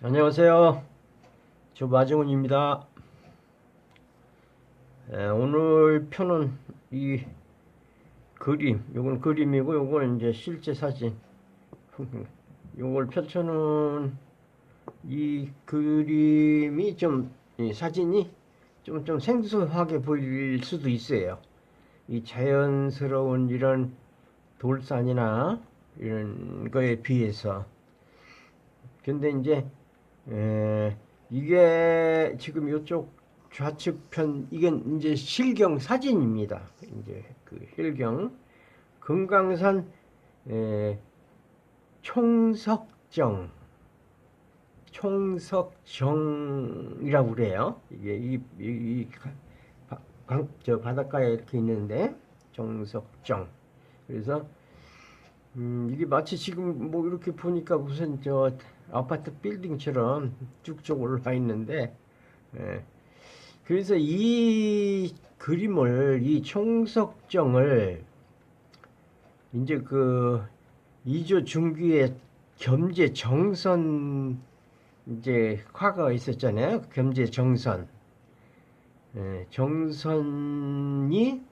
안녕하세요. 저 마정훈입니다. 오늘 편은 이 요건 그림이고, 요건 이제 실제 사진. 요걸 펼쳐놓은 이 그림이 이 사진이 좀 생소하게 보일 수도 있어요. 이 자연스러운 이런 돌산이나 이런 거에 비해서. 근데 이제 이게 지금 이쪽 좌측편 이건 이제 실경 사진입니다. 이제 그 실경 금강산 총석정 총석정이라고 그래요. 이게 저 바닷가에 이렇게 있는데 총석정. 그래서 이게 마치 지금 뭐 이렇게 보니까 무슨 저 아파트 빌딩처럼 쭉쭉 올라 있는데, 그래서 이 그림을, 이 총석정을 이제 그 이조 중기의 겸재 정선 이제 화가 있었잖아요. 겸재 정선. 정선이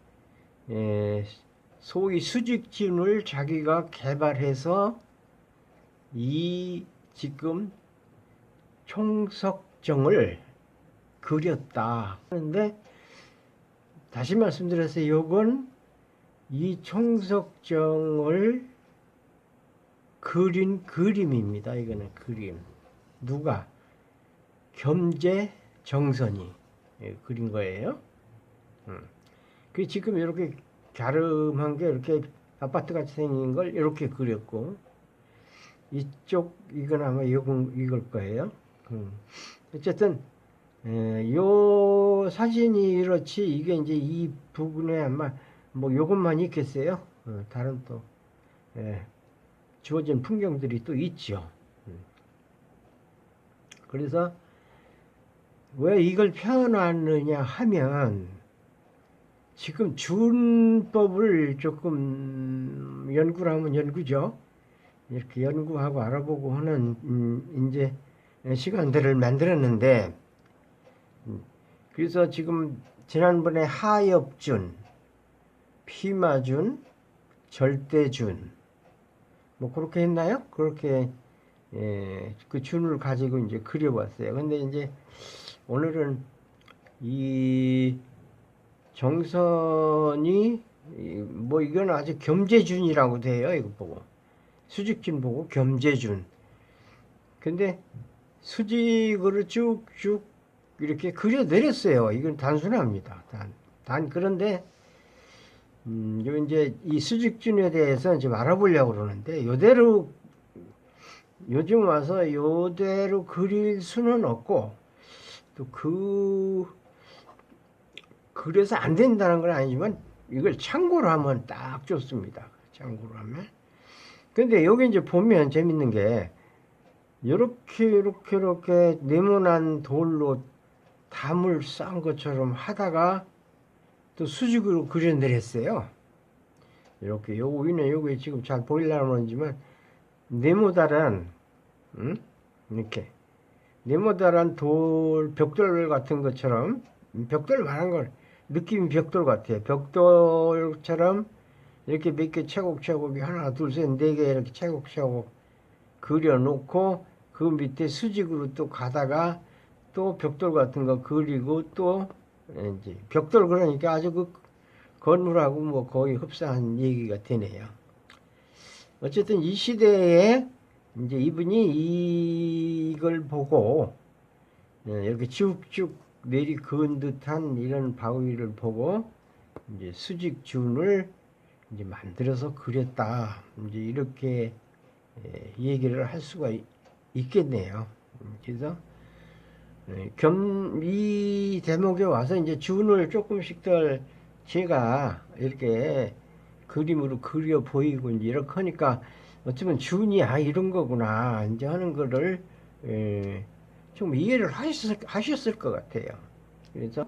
소위 수직진을 자기가 개발해서 이 지금 총석정을 그렸다 하는데, 다시 말씀드려서 요건 이 총석정을 그린 그림입니다. 이거는 그림. 누가? 겸재 정선이 그린 거예요. 그 지금 이렇게 갸름한 게 이렇게 아파트 같이 생긴 걸 이렇게 그렸고, 이쪽 이건 아마 이걸 거예요. 어쨌든 요 사진이 이렇지, 이게 이제 이 부분에 아마 뭐 요것만 있겠어요. 다른 또 주어진 풍경들이 또 있죠. 그래서 왜 이걸 펴놨느냐 하면, 지금 준법을 조금 연구를 하면 연구죠. 이렇게 연구하고 알아보고 하는 이제 시간들을 만들었는데, 그래서 지금 지난번에 하엽준, 피마준, 절대준 뭐 그렇게 했나요? 그렇게 그 준을 가지고 이제 그려봤어요. 근데 이제 오늘은 이 정선이 뭐 이건 아주 겸재준이라고 돼요. 이거 보고 수직진 보고 겸재준. 근데 수직으로 쭉쭉 이렇게 그려내렸어요. 이건 단순합니다. 그런데 요 이제 이 수직준에 대해서 좀 알아보려고 그러는데, 요대로 요즘 와서 요대로 그릴 수는 없고, 또 그래서 안 된다는 건 아니지만 이걸 참고로 하면 딱 좋습니다. 참고로 하면. 근데 여기 이제 보면 재밌는 게, 이렇게 네모난 돌로 담을 쌓은 것처럼 하다가 또 수직으로 그려내렸어요. 이렇게 요기 지금 잘 보이려면 모르지만 네모다란 이렇게 네모다란 벽돌 같은 것처럼, 벽돌 말한 걸 느낌이 벽돌 같아요. 벽돌처럼 이렇게 몇 개 차곡차곡이 하나 둘 셋 네 개 이렇게 차곡차곡 그려놓고, 그 밑에 수직으로 또 가다가 또 벽돌 같은 거 그리고 또 이제 벽돌, 그러니까 아주 그 건물하고 뭐 거의 흡사한 얘기가 되네요. 어쨌든 이 시대에 이제 이분이 이걸 보고 이렇게 쭉쭉 내리 그은 듯한 이런 바위를 보고 이제 수직준을 이제 만들어서 그렸다. 이제 이렇게 얘기를 할 수가 있겠네요. 그래서 이 대목에 와서 이제 준을 조금씩 더 제가 이렇게 그림으로 그려 보이고 이제 이렇게 하니까, 어쩌면 준이 이런 거구나 이제 하는 거를 좀 이해를 하셨을 것 같아요. 그래서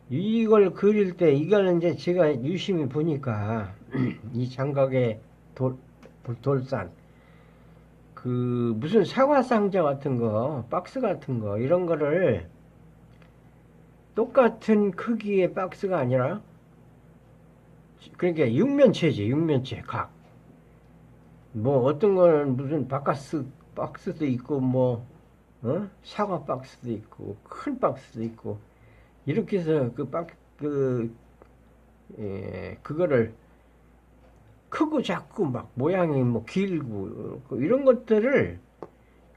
이걸 그릴 때, 이걸 이제 제가 유심히 보니까 이 장각의 돌산, 그 무슨 사과 상자 같은 거, 박스 같은 거 이런 거를 똑같은 크기의 박스가 아니라 그러니까 육면체지, 육면체 각. 뭐 어떤 거는 무슨 바카스 박스도 있고 뭐 사과 박스도 있고 큰 박스도 있고 이렇게 해서 그거를 크고 작고 막 모양이 뭐 길고 이런 것들을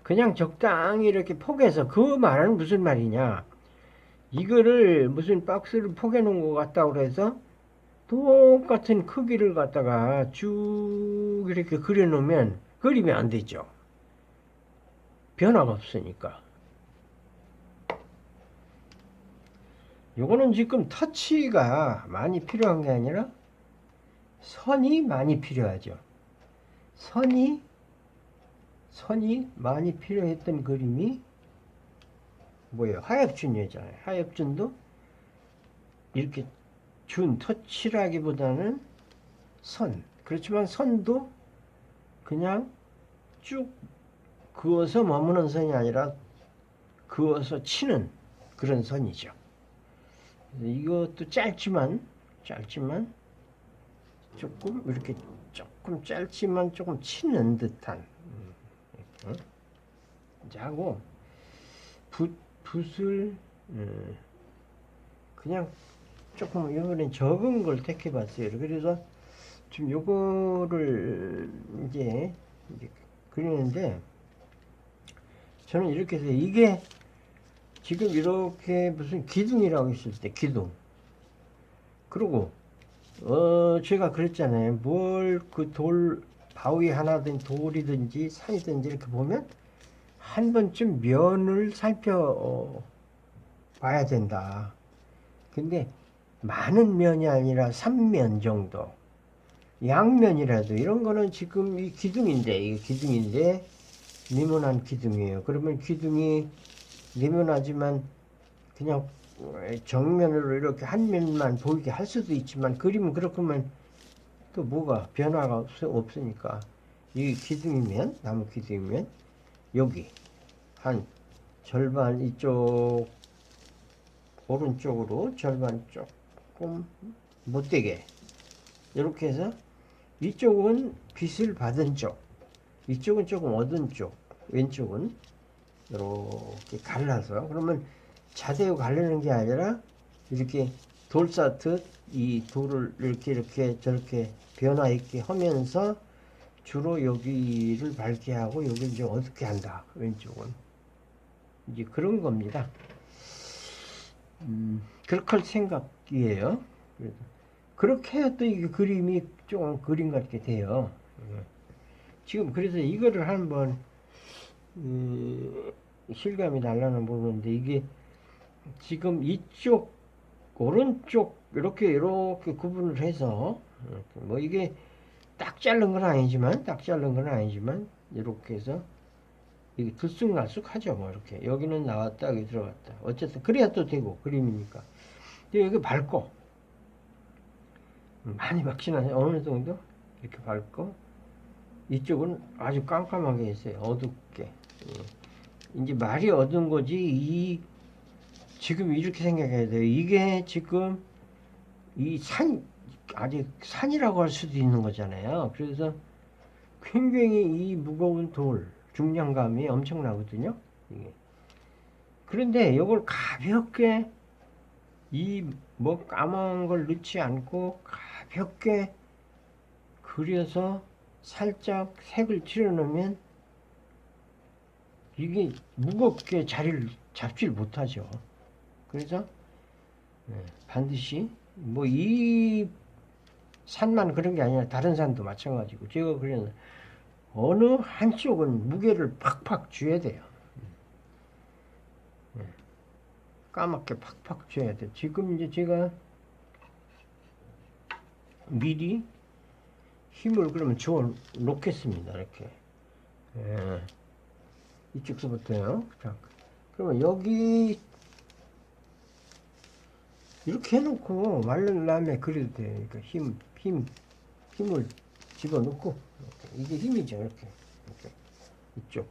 그냥 적당히 이렇게 포개서 그 말은 무슨 말이냐? 이거를 무슨 박스를 포개 놓은 것 같다고 그래서 똑같은 크기를 갖다가 쭉 이렇게 그려 놓으면 그림이 안 되죠. 변화가 없으니까. 요거는 지금 터치가 많이 필요한 게 아니라 선이 많이 필요하죠. 선이 많이 필요했던 그림이 뭐예요? 하엽준이잖아요. 하엽준도 이렇게 준 터치라기보다는 선. 그렇지만 선도 그냥 쭉 그어서 머무는 선이 아니라 그어서 치는 그런 선이죠. 이것도 짧지만 조금 이렇게 조금 짧지만 조금 치는 듯한 이제 하고 붓을 그냥 조금 이번엔 적은 걸 택해봤어요. 그래서 지금 요거를 이제 그리는데 저는 이렇게 해서 이게 지금 이렇게 무슨 기둥이라고 있을 때 기둥 그리고 제가 그랬잖아요. 뭘 그 돌 바위 하나든 돌이든지 산이든지 이렇게 보면 한 번쯤 면을 살펴 봐야 된다. 근데 많은 면이 아니라 3면 정도. 양면이라도 이런 거는 지금 이 기둥인데 이게 기둥인데 네모난 기둥이에요. 그러면 기둥이 네모나지만 그냥 정면으로 이렇게 한 면만 보이게 할 수도 있지만 그림은 그렇게 하면 또 뭐가 변화가 없으니까 이 기둥이면 나무 기둥이면 여기 한 절반 이쪽 오른쪽으로 절반 조금 못되게 이렇게 해서 이쪽은 빛을 받은 쪽 이쪽은 조금 어두운 쪽 왼쪽은 이렇게 갈라서 그러면 자대로 가르는 게 아니라 이렇게 돌 쌓듯 이 돌을 이렇게 저렇게 변화 있게 하면서 주로 여기를 밝게 하고 여기를 이제 어둡게 한다. 왼쪽은 이제 그런 겁니다. 그렇게 할 생각이에요. 그렇게 해야 또 이게 그림이 좀 그림 같게 돼요. 지금 그래서 이거를 한번 실감이 날라는 모르는데 이게 지금 이쪽 오른쪽 이렇게 구분을 해서 뭐 이게 딱 자른 건 아니지만 이렇게 해서 이게 들쑥날쑥 하죠. 뭐 이렇게 여기는 나왔다 여기 들어갔다 어쨌든 그래야 또 되고 그림이니까 여기 밝고 많이 밝진 않아요. 어느 정도 이렇게 밝고 이쪽은 아주 깜깜하게 했어요. 어둡게 이제 말이 어두운 거지 지금 이렇게 생각해야 돼요. 이게 지금 아직 산이라고 할 수도 있는 거잖아요. 그래서 굉장히 이 무거운 돌, 중량감이 엄청나거든요. 이게. 그런데 이걸 가볍게 뭐 까만 걸 넣지 않고 가볍게 그려서 살짝 색을 칠해 놓으면 이게 무겁게 자리를 잡지를 못하죠. 그래서 반드시 뭐 이 산만 그런 게 아니라 다른 산도 마찬가지고 제가 그래서 어느 한쪽은 무게를 팍팍 줘야 돼요. 까맣게 팍팍 줘야 돼. 지금 이제 제가 미리 힘을 그러면 줘 놓겠습니다. 이렇게 이쪽서부터요. 자, 그러면 여기 이렇게 해놓고 말른 다음에 그려도 돼요. 그러니까 힘을 집어넣고 이렇게. 이게 힘이죠. 이렇게. 이쪽.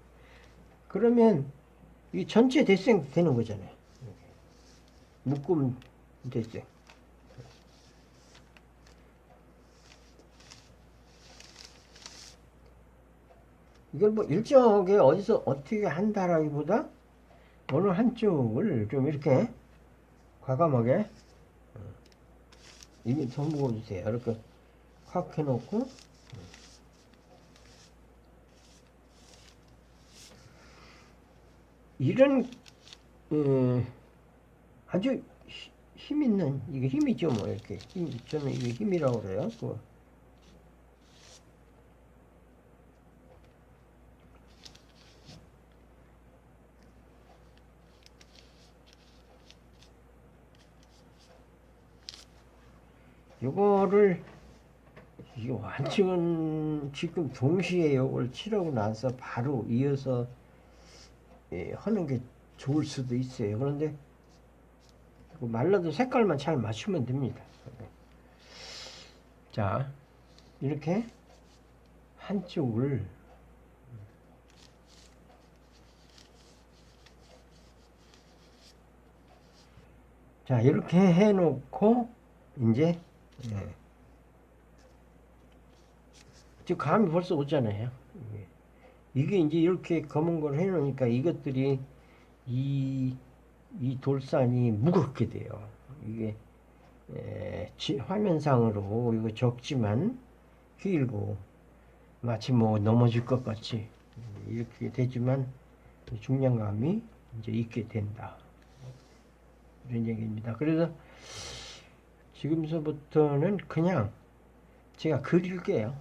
그러면 이 전체 대생 되는 거잖아요. 묶음 대생. 이걸 뭐 일정하게 어디서 어떻게 한다라기보다 어느 한쪽을 좀 이렇게 과감하게 이미 더 묶어주세요. 이렇게 확 해놓고 이런 아주 힘 있는 이게 힘이죠 뭐 이렇게 저는 이게 힘이라고 그래요. 요거를 이게 완전 지금 동시에 요걸 칠하고 나서 바로 이어서 하는 게 좋을 수도 있어요. 그런데 말라도 색깔만 잘 맞추면 됩니다. 자, 이렇게 한쪽을 자 이렇게 해놓고 이제 지금 감이 벌써 오잖아요. 이게 이제 이렇게 검은 걸 해놓으니까 이것들이 이 돌산이 무겁게 돼요. 이게 화면상으로 이거 적지만 길고 마치 뭐 넘어질 것 같이 이렇게 되지만 중량감이 이제 있게 된다. 이런 얘기입니다. 그래서 지금서부터는 그냥 제가 그릴게요.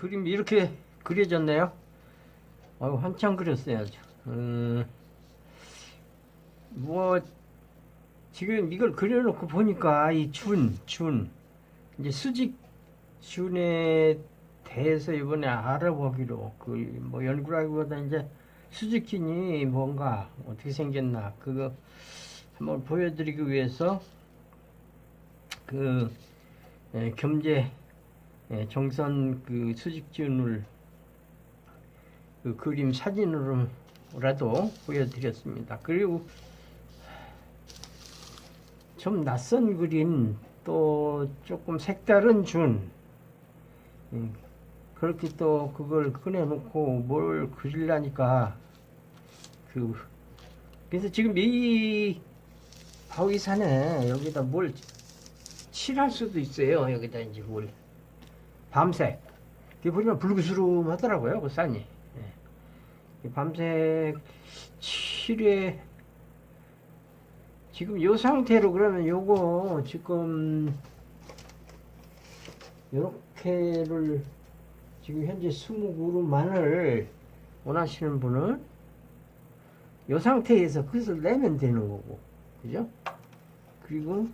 그림이 이렇게 그려졌네요. 한참 그렸어요. 뭐 지금 이걸 그려놓고 보니까 이 이제 수직준에 대해서 이번에 알아보기로 뭐 연구라기보다 이제 수직준이 뭔가 어떻게 생겼나 그거 한번 보여드리기 위해서 겸재 정선 수직준을 그림 사진으로라도 보여드렸습니다. 그리고 좀 낯선 그림 또 조금 색다른 그렇게 또 그걸 꺼내놓고 뭘 그리려니까 그래서 지금 이 바위산에 여기다 뭘 칠할 수도 있어요. 여기다 이제 뭘 밤색 이게 보면 붉으스름하더라고요 그 산이. 밤색 칠해 지금 요 상태로 그러면 요거 지금 요렇게를 지금 현재 20그루만을 원하시는 분은 요 상태에서 그것을 내면 되는 거고, 그죠? 그리고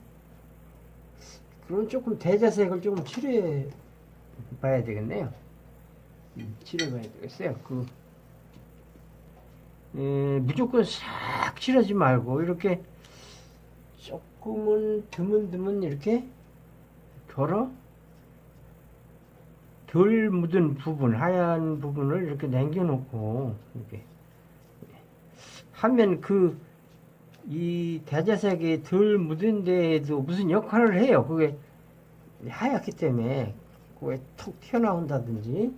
그럼 조금 대자색을 조금 칠해 봐야 되겠네요. 칠해 봐야 되겠어요. 무조건 싹 칠하지 말고 이렇게 조금은 드문드문 이렇게 덜 묻은 부분, 하얀 부분을 이렇게 남겨놓고 이렇게 하면 이 대자색이 덜 묻은 데에도 무슨 역할을 해요. 그게 하얗기 때문에 그게 툭 튀어나온다든지.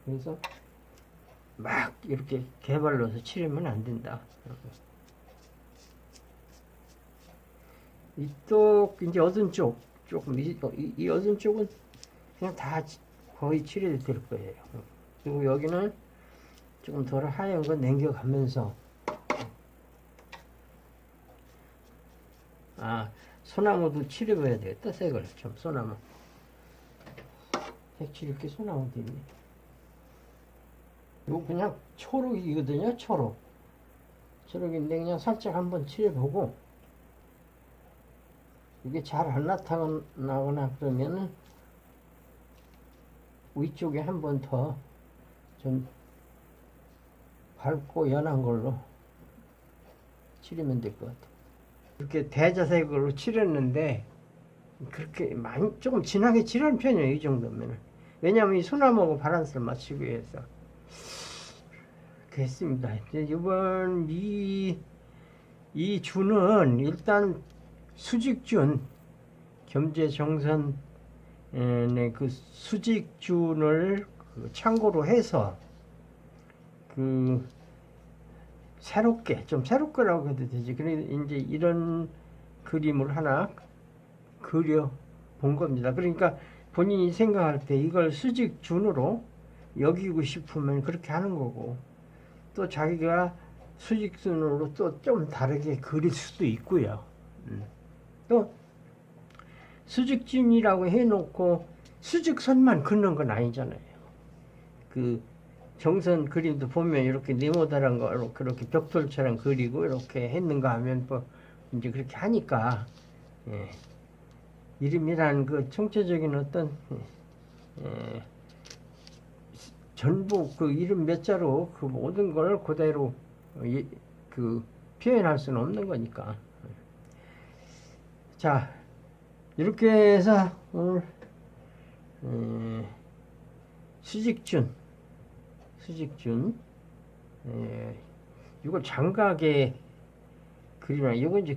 그래서 막 이렇게 개발로서 칠하면 안 된다. 이쪽 이제 얻은 쪽 조금 이 얻은 쪽은 그냥 다 거의 칠해도 될 거예요. 그리고 여기는 조금 덜 하얀 거 남겨가면서 소나무도 칠해봐야 되겠다. 색을 좀 소나무 색칠 이렇게 소나무도 있네. 이거 그냥 초록이거든요. 초록인데 그냥 살짝 한번 칠해보고 이게 잘 안 나타나거나 그러면은 위쪽에 한 번 더 좀 밝고 연한 걸로 칠하면 될 것 같아요. 이렇게 대자색으로 칠했는데 그렇게 많이 조금 진하게 칠하는 편이에요. 이 정도면은. 왜냐하면 이 소나무하고 바란스를 맞추기 위해서. 됐습니다. 이번 이 준은 일단 수직준 겸재 정선의 그 수직준을 참고로 해서 새롭게라고 해도 되지. 그래 이제 이런 그림을 하나 그려 본 겁니다. 그러니까 본인이 생각할 때 이걸 수직준으로 여기고 싶으면 그렇게 하는 거고, 또 자기가 수직준으로 또 좀 다르게 그릴 수도 있고요. 또 수직준이라고 해놓고 수직선만 긋는 건 아니잖아요. 정선 그림도 보면 이렇게 네모다란 거 그렇게 벽돌처럼 그리고 이렇게 했는가 하면 뭐 이제 그렇게 하니까 이름이란 그 총체적인 어떤 전부 그 이름 몇 자로 그 모든 걸 그대로 표현할 수는 없는 거니까. 자, 이렇게 해서 오늘 수직준 이거 장각의 그림이라 이거 이제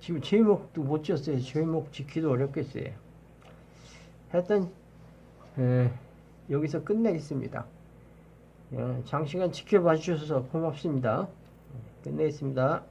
지금 제목도 못 지었어요. 제목 짓기도 어렵겠어요. 하여튼 여기서 끝내겠습니다. 장시간 지켜봐 주셔서 고맙습니다. 끝내겠습니다.